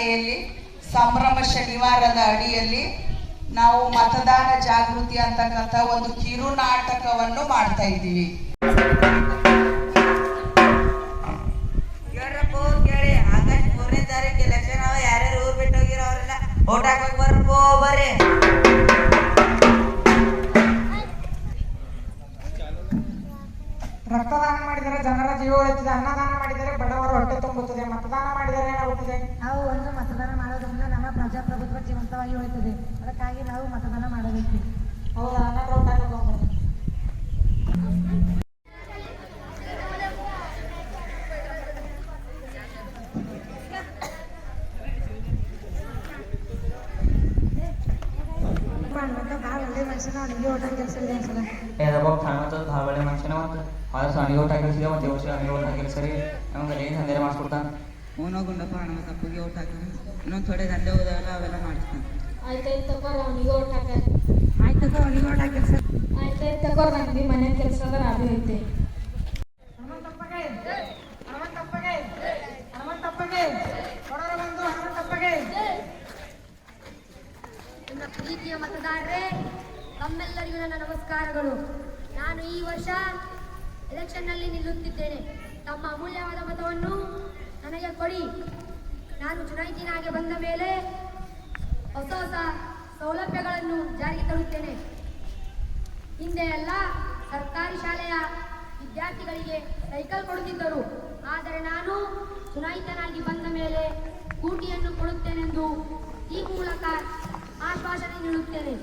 ಶಾಲೆಯಲ್ಲಿ ಸಂಭ್ರಮ ಶನಿವಾರದ ಅಡಿಯಲ್ಲಿ ನಾವು ಮತದಾನ ಜಾಗೃತಿ ಅಂತಕ್ಕಂಥ ಒಂದು ಕಿರು ನಾಟಕವನ್ನು ಮಾಡ್ತಾ ಇದ್ದೀವಿ. ಕೇಳಿ ಆಗಸ್ಟ್ 3ನೇ ತಾರೀಕು ಎಲೆಕ್ಷನ್ ಯಾರ್ಯಾರು ಊರ್ ಬಿಟ್ಟು ಹೋಗಿರೋ ಅವರೆಲ್ಲ ಓಟ್ ಹಾಕಕ್ ಬರ್ಬೋ ಬರ್ರಿ. ರಕ್ತದಾನ ಮಾಡಿದರೆ ಜನರ ಜೀವ ಉಳಿಯುತ್ತದೆ, ಅನ್ನದಾನ ಮಾಡಿದರೆ ಬಡವರ ಹೊಟ್ಟೆ ತುಂಬುತ್ತದೆ, ಮತದಾನ ಮಾಡಿದರೆ ಏನಾಗುತ್ತದೆ? ನಾವು ಒಂದು ಮತದಾನ ಮಾಡೋದ್ರಿಂದ ನಮ್ಮ ಪ್ರಜಾಪ್ರಭುತ್ವ ಜೀವಂತವಾಗಿ ಉಳಿಯುತ್ತದೆ. ಅದಕ್ಕಾಗಿ ನಾವು ಮತದಾನ ಮಾಡಬೇಕು. ಹೌದಾ? ನನ್ನ ಊಟ ತಗೊಂಡ್ಬನ್ನಿ. ಭಾಳ ಒಳ್ಳೆ ಮನುಷ್ಯನ ಅವನಿಗೆ ಓಟ ಕೆಲಸ ಇದೆ ಅನ್ಸಲ್ಲ. ಭಾಳ ಮನುಷ್ಯನ ಮತ್ತು ಆದ್ರೆ ಅವನಿಗೆ ಓಟ್ ಹಾಕಿಸಿದೆ ಮತ್ತು ವರ್ಷ ಅವನಿಗೆ ಓಟ್ ಹಾಕಿಲ್ಲ ಸರಿ ನಮ್ಗೆ ಏನು ದಂಧೆ ಮಾಡಿಸ್ಕೊಡ್ತಾನೆ. ಅವನೋ ಗುಂಡಪ್ಪ ನಮ್ಮ ತಪ್ಪಿಗೆ ಓಟ್ ಹಾಕಿದ್ರೆ ಇನ್ನೊಂದು ಥೋಡೆ ದಂಧೆ ಹೋದವೆಲ್ಲ ಅವೆಲ್ಲ ಮಾಡ್ತಾನೆ. ಆಯ್ತಾಯ್ತು ತಗೋರ ಅವನಿಗೆ ಓಟ್ ಹಾಕ. ಆಯ್ತು ಅವನಿಗೆ ಓಟ ಕೆಲಸ. ಆಯ್ತಾಯ್ತು ತಗೋರ ನನಗೆ ಮನೆ ಕೆಲಸ ಅದ ಅದು ಐತೆ. ನನ್ನ ಪ್ರೀತಿಯ ಮತದಾರರೇ, ತಮ್ಮೆಲ್ಲರಿಗೂ ನನ್ನ ನಮಸ್ಕಾರಗಳು. ನಾನು ಈ ವರ್ಷ ಎಲೆಕ್ಷನ್ನಲ್ಲಿ ನಿಲ್ಲುತ್ತಿದ್ದೇನೆ. ತಮ್ಮ ಅಮೂಲ್ಯವಾದ ಮತವನ್ನು ನನಗೆ ಕೊಡಿ. ನಾನು ಚುನಾಯಿತನಾಗಿ ಬಂದ ಮೇಲೆ ಹೊಸ ಹೊಸ ಸೌಲಭ್ಯಗಳನ್ನು ಜಾರಿಗೆ ತರುತ್ತೇನೆ. ಹಿಂದೆ ಎಲ್ಲ ಸರ್ಕಾರಿ ಶಾಲೆಯ ವಿದ್ಯಾರ್ಥಿಗಳಿಗೆ ಸೈಕಲ್ ಕೊಡುತ್ತಿದ್ದರು. ಆದರೆ ನಾನು ಚುನಾಯಿತನಾಗಿ ಬಂದ ಮೇಲೆ ಸ್ಕೂಟಿಯನ್ನು ಕೊಡುತ್ತೇನೆಂದು ಈ ಮೂಲಕ ಆಶ್ವಾಸನೆ ನೀಡುತ್ತೇನೆ.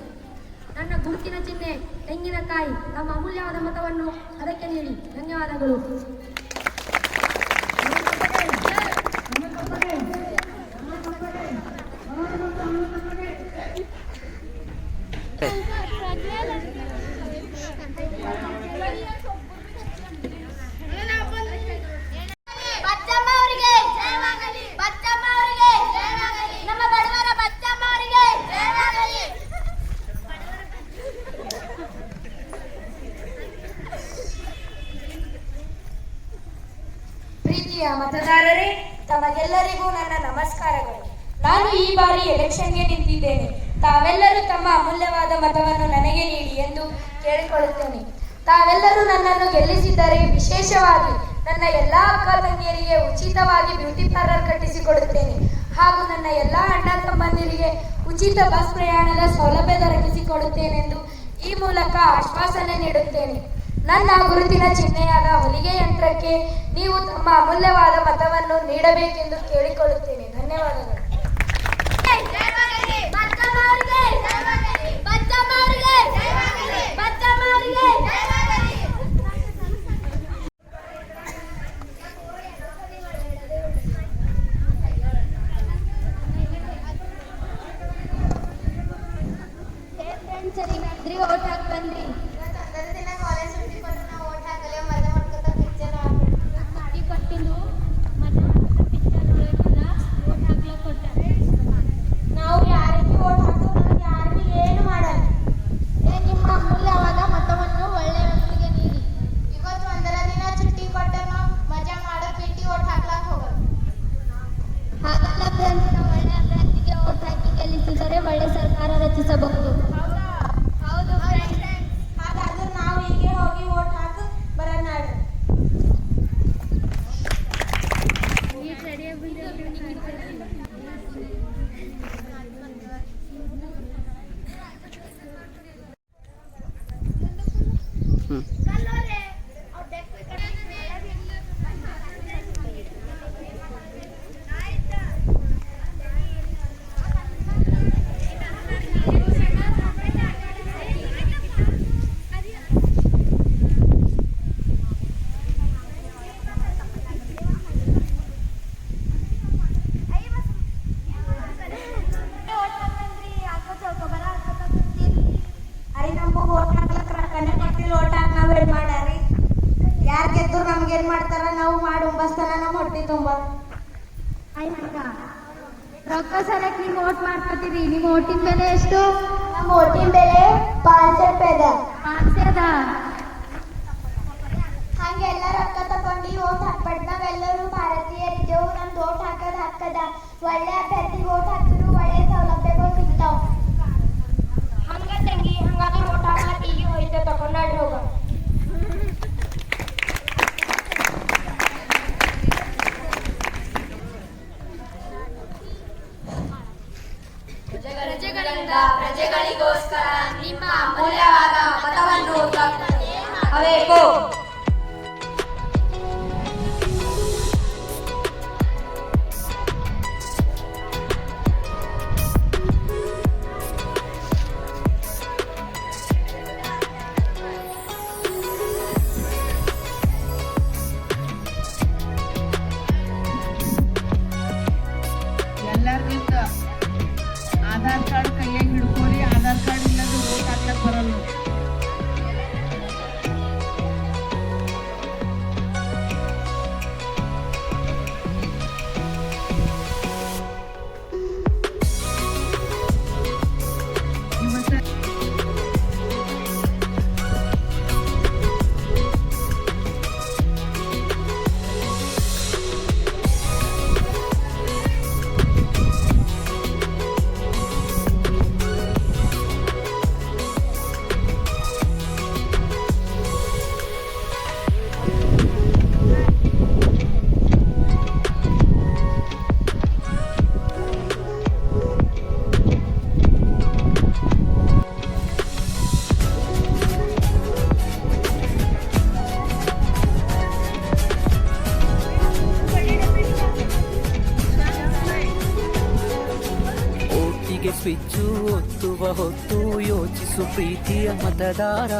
ನನ್ನ ಗುರುತಿನ ಚಿಹ್ನೆ ತೆಂಗಿನಕಾಯಿ. ನಮ್ಮ ಅಮೂಲ್ಯವಾದ ಮತವನ್ನು ಅದಕ್ಕೆ ನೀಡಿ. ಧನ್ಯವಾದಗಳು. ಪ್ರೀತಿಯ ಮತದಾರರೇ, ತಮಗೆಲ್ಲರಿಗೂ ನನ್ನ ನಮಸ್ಕಾರಗಳು. ನಾನು ಈ ಬಾರಿ ಎಲೆಕ್ಷನ್ಗೆ ನಿಂತಿದ್ದೇನೆ. ತಾವೆಲ್ಲರೂ ತಮ್ಮ ಅಮೂಲ್ಯವಾದ ಮತವನ್ನು ನನಗೆ ನೀಡಿ ಎಂದು ಕೇಳಿಕೊಳ್ಳುತ್ತೇನೆ. ತಾವೆಲ್ಲರೂ ನನ್ನನ್ನು ಗೆಲ್ಲಿಸಿದರೆ ವಿಶೇಷವಾಗಿ ನನ್ನ ಎಲ್ಲ ಅಕ್ಕ ತಂಗಿಯರಿಗೆ ಉಚಿತವಾಗಿ ಬ್ಯೂಟಿ ಪಾರ್ಲರ್ ಕಟ್ಟಿಸಿಕೊಡುತ್ತೇನೆ ಹಾಗೂ ನನ್ನ ಎಲ್ಲ ಅಣ್ಣ ತಮ್ಮಂದಿರಿಗೆ ಉಚಿತ ಬಸ್ ಪ್ರಯಾಣದ ಸೌಲಭ್ಯ ದೊರಕಿಸಿಕೊಡುತ್ತೇನೆಂದು ಈ ಮೂಲಕ ಆಶ್ವಾಸನೆ ನೀಡುತ್ತೇನೆ. ನನ್ನ ಗುರುತಿನ ಚಿಹ್ನೆಯಾದ ಹೊಲಿಗೆ ಯಂತ್ರಕ್ಕೆ ನೀವು ತಮ್ಮ ಅಮೂಲ್ಯವಾದ ಮತವನ್ನು ನೀಡಬೇಕೆಂದು ಕೇಳಿಕೊಳ್ಳುತ್ತೇನೆ. ಧನ್ಯವಾದಗಳು. ಓಟ್ ಹಾಕಿ ಬಂದ್ರಿ. ನಾವು ಯಾರಿಗೆ ಓಟ್ ಹಾಕೋದು ಯಾರಿಗೂ ಏನು ಮಾಡಲ್ಲ. ನಿಮ್ಮ ಅಮೂಲ್ಯವಾದ ಮತವನ್ನು ಒಳ್ಳೆ ವ್ಯಕ್ತಿಗೆ ನೀಡಿ. ಇವತ್ತು ಒಂದರ ದಿನ ಚುಟ್ಟಿ ಕೊಟ್ಟನು ಮಜಾ ಮಾಡೋ ಬಿಟ್ಟು ಓಟ್ ಹಾಕ್ಲಾಕ್ ಹೋಗೋದು. ಹಾಗಲ್ಲ ಫ್ರೆಂಡ್ಸ್, ಒಳ್ಳೆ ಅಭ್ಯರ್ಥಿಗೆ ಓಟ್ ಹಾಕಿ ಗೆಲ್ಲಿಸಿದರೆ ಒಳ್ಳೆ ಸರ್ಕಾರ ರಚಿಸಬಹುದು. ಹೌದು ಫ್ರೆಂಡ್ಸ್. ಹಾಗಾದ್ರೆ ನಾವು ಹೀಗೆ ಹೋಗಿ ಓಟ್ ಹಾಕಿ ಬರೋಣ. ಯಾರು ಗೆದ್ರು ನಮ್ಗೇನ್ ಮಾಡ್ತಾರ? ನಾವು ಮಾಡು ಬಸ್ತನ ನಮ್ಮ ಹೊಟ್ಟೆ ತುಂಬ. ರೊಕ್ಕ ಸಲಕ್ಕೆ ನೀವು ಓಟ್ ಮಾಡ್ಕೊತೀರಿ. ನಿಮ್ಮ ಓಟಿನ ಬೆಲೆ ಎಷ್ಟು? ನಮ್ಮ ಓಟಿನ ಬೆಲೆ 500 ರೂಪಾಯಿ ಅದ. 500 ಅದ. ಹಂಗೆಲ್ಲ ರೊಕ್ಕ ತಗೊಂಡು ಓಟ್ ಹಾಕ್ಬಾರ್ದು. ನಾವೆಲ್ಲರೂ ಭಾರತೀಯರಿದ್ದೆವು. ನಮ್ದು ಓಟ್ ಹಾಕೋದು ಹಾಕದ. ಒಳ್ಳೆ ಅಭ್ಯರ್ಥಿ ಅವೇಕೋ ಎಲ್ಲರಿಗಿಂತ ಆಧಾರ್ ಕಾರ್ಡ್ ಕೈಯಾಗ ಹಿಡ್ಕೊರಿ. ಆಧಾರ್ ಕಾರ್ಡ್ ಇಲ್ಲದೆ ವೋಟ್ ಹಾಕ್ಲಕ್ ಬರಲ್ಲ. ಸ್ವಿಚ್ಚು ಒತ್ತುವ ಹೊತ್ತು ಯೋಚಿಸು ಪ್ರೀತಿಯ ಮತದಾರ.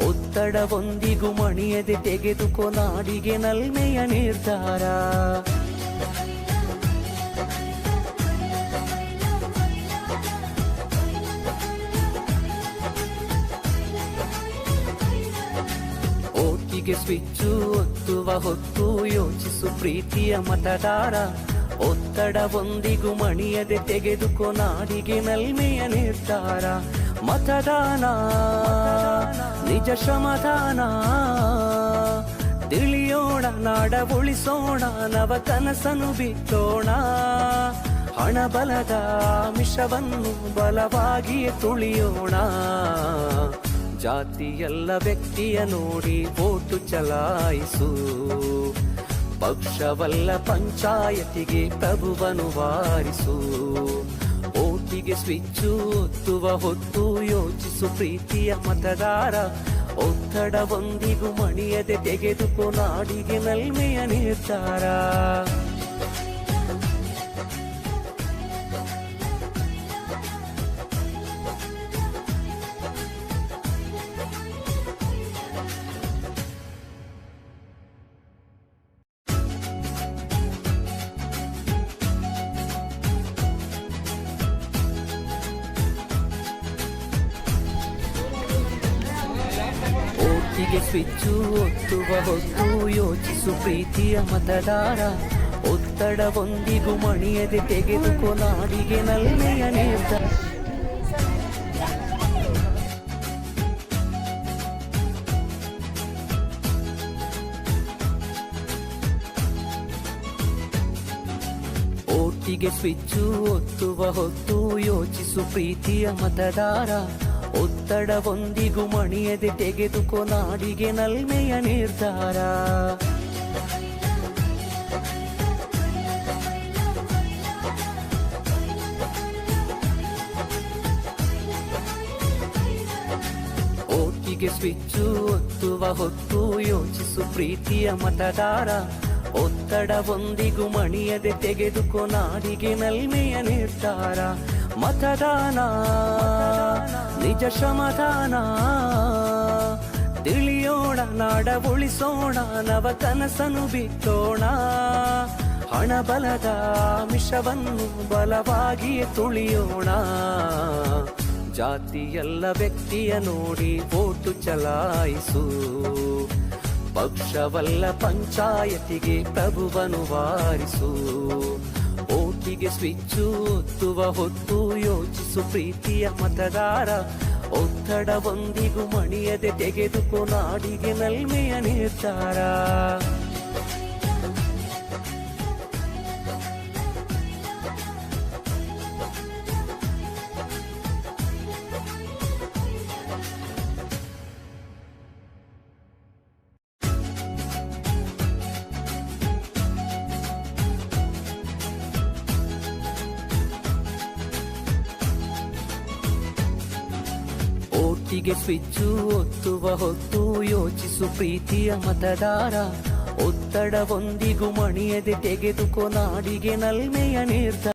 ಒತ್ತಡವೊಂದಿಗೂ ಮಣಿಯದೆ ತೆಗೆದುಕೋ ನಾಡಿಗೆ ನಲ್ಮೆಯ ನಿರ್ಧಾರ. ಓಟಿಗೆ ಸ್ವಿಚ್ಚು ಒತ್ತುವ ಹೊತ್ತು ಯೋಚಿಸು ಪ್ರೀತಿಯ ಮತದಾರ. ಒತ್ತಡವೊಂದಿಗೂ ಮಣಿಯದೆ ತೆಗೆದುಕೋ ನಾಡಿಗೆ ನಲ್ಮೆಯ ನಿರ್ಧಾರ. ಮತದಾನ ನಿಜ ಶ್ರಮದಾನ, ತಿಳಿಯೋಣ ನಾಡ ಉಳಿಸೋಣ, ನವ ಕನಸನ್ನು ಬಿತ್ತೋಣ. ಹಣಬಲದ ಮಿಷವನ್ನು ಬಲವಾಗಿಯೇ ತುಳಿಯೋಣ. ಜಾತಿಯಲ್ಲ ವ್ಯಕ್ತಿಯ ನೋಡಿ ವೋಟು ಚಲಾಯಿಸು. ಪಕ್ಷವಲ್ಲ ಪಂಚಾಯತಿಗೆ ಪ್ರಭುವನು ವಾರಿಸು. ಓಟಿಗೆ ಸ್ವಿಚ್ಚು ಒತ್ತುವ ಹೊತ್ತು ಯೋಚಿಸು ಪ್ರೀತಿಯ ಮತದಾರ. ಒತ್ತಡವೊಂದಿಗೂ ಮಣಿಯದೆ ತೆಗೆದುಕೋ ನಾಡಿಗೆ ನಲ್ಮೆಯ ನಿರ್ಧಾರ. ಓಟಿಗೆ ಸ್ವಿಚ್ಚು ಒತ್ತುವ ಹೊತ್ತು ಯೋಚಿಸು ಪ್ರೀತಿಯ ಮತದಾರ. ಒತ್ತಡವೊಂದಿಗೂ ಮಣಿಯದೆ ತೆಗೆದುಕೋ ನಾಡಿಗೆ ನಲ್ಮೆಯ ನಿರ್ಧಾರ. ಓಟಿಗೆ ಸ್ವಿಚ್ಚು ಒತ್ತುವ ಹೊತ್ತು ಯೋಚಿಸು ಪ್ರೀತಿಯ ಮತದಾರ. ಒತ್ತಡವೊಂದಿಗೂ ಮಣಿಯದೆ ತೆಗೆದುಕೋ ನಾಡಿಗೆ ನಲ್ಮೆಯ ನಿರ್ಧಾರ. ಓಟಿಗೆ ಸ್ವಿಚ್ಚು ಒತ್ತುವ ಹೊತ್ತು ಯೋಚಿಸು ಪ್ರೀತಿಯ ಮತದಾರ. ಒತ್ತಡವೊಂದಿಗೂ ಮಣಿಯದೆ ತೆಗೆದುಕೋ ನಾಡಿಗೆ ನಲ್ಮೆಯ ನಿರ್ಧಾರ. ಮತದಾನ ನಿಜ ಶ್ರಮದಾನ, ತಿಳಿಯೋಣ ನಾಡ ಉಳಿಸೋಣ, ನವ ಕನಸನ್ನು ಬಿತ್ತೋಣ. ಹಣಬಲದ ಮಿಷವನ್ನು ಬಲವಾಗಿಯೇ ತುಳಿಯೋಣ. ಜಾತಿಯಲ್ಲ ವ್ಯಕ್ತಿಯ ನೋಡಿ ವೋಟು ಚಲಾಯಿಸು. ಪಕ್ಷವಲ್ಲ ಪಂಚಾಯತಿಗೆ ಪ್ರಭುವನು ವಾರಿಸು. ಓಟಿಗೆ ಸ್ವಿಚ್ಚು ಒತ್ತುವ ಹೊತ್ತು ಯೋಚಿಸು ಪ್ರೀತಿಯ ಮತದಾರ. ಒತ್ತಡವೊಂದಿಗೂ ಮಣಿಯದೆ ತೆಗೆದುಕೋ ನಾಡಿಗೆ ನಲ್ಮೆಯ ನಿರ್ಧಾರ. ಒಟ್ಟಿಗೆ ಸ್ವಿಚ್ಚು ಒತ್ತುವ ಹೊತ್ತು ಯೋಚಿಸು ಪ್ರೀತಿಯ ಮತದಾರ. ಒತ್ತಡವೊಂದಿಗೂ ಮಣಿಯದೆ ತೆಗೆದುಕೋ ನಾಡಿಗೆ ನಲ್ಮೆಯ ನಿರ್ಧಾರ.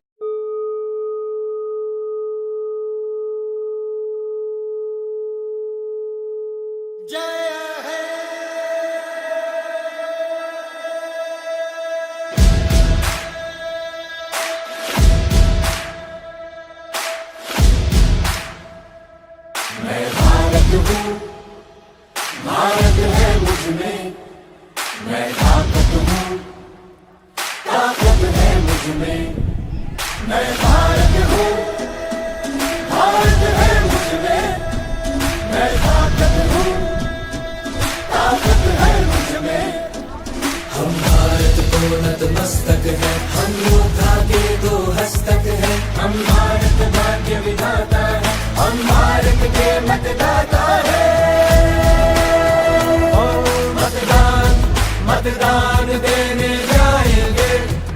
मतदान देने जाएंगे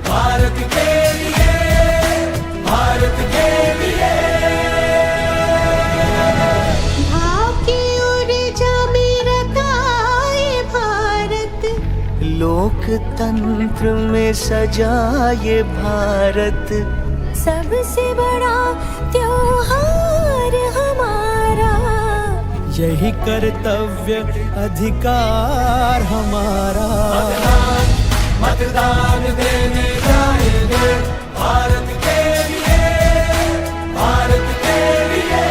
भारत के लिए, भारत के लिए। भाव की ऊर्जा में रताए भारत, लोकतंत्र में सजाए भारत। सबसे बड़ा त्योहार हमारा, यही कर्तव्य अधिकार हमारा। मतदान देने जाएंगे भारत के लिए, भारत के लिए।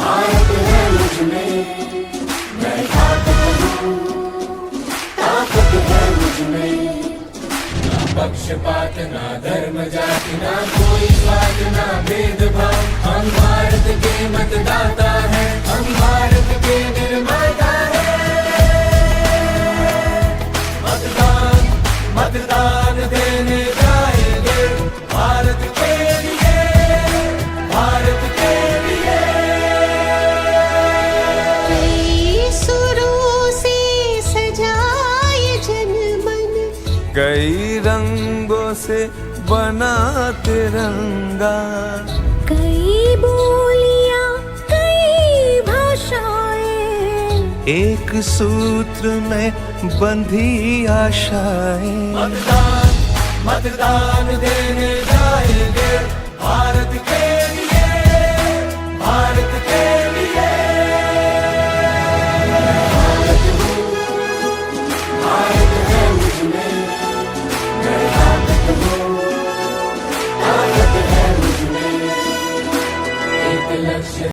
भारत है मुझ में, मैं ताकत हूँ, ताकत है मुझ में। ना पक्षपात, ना धर्म जाति, ना कोई स्वाद, ना भेदभाव। हम भारत के मतदाता हैं, हम भारत के निर्माता हैं। मतदान, मतदान देने जाएंगे भारत के लिए, भारत के लिए। कई सुरों से सजाए जनमन, कई रंगों से बना तिरंगा। कई बोलियां, कई भाषाएं, एक सूत्र में बंधी आशाएं। मतदान, मतदान देने जाएंगे भारत के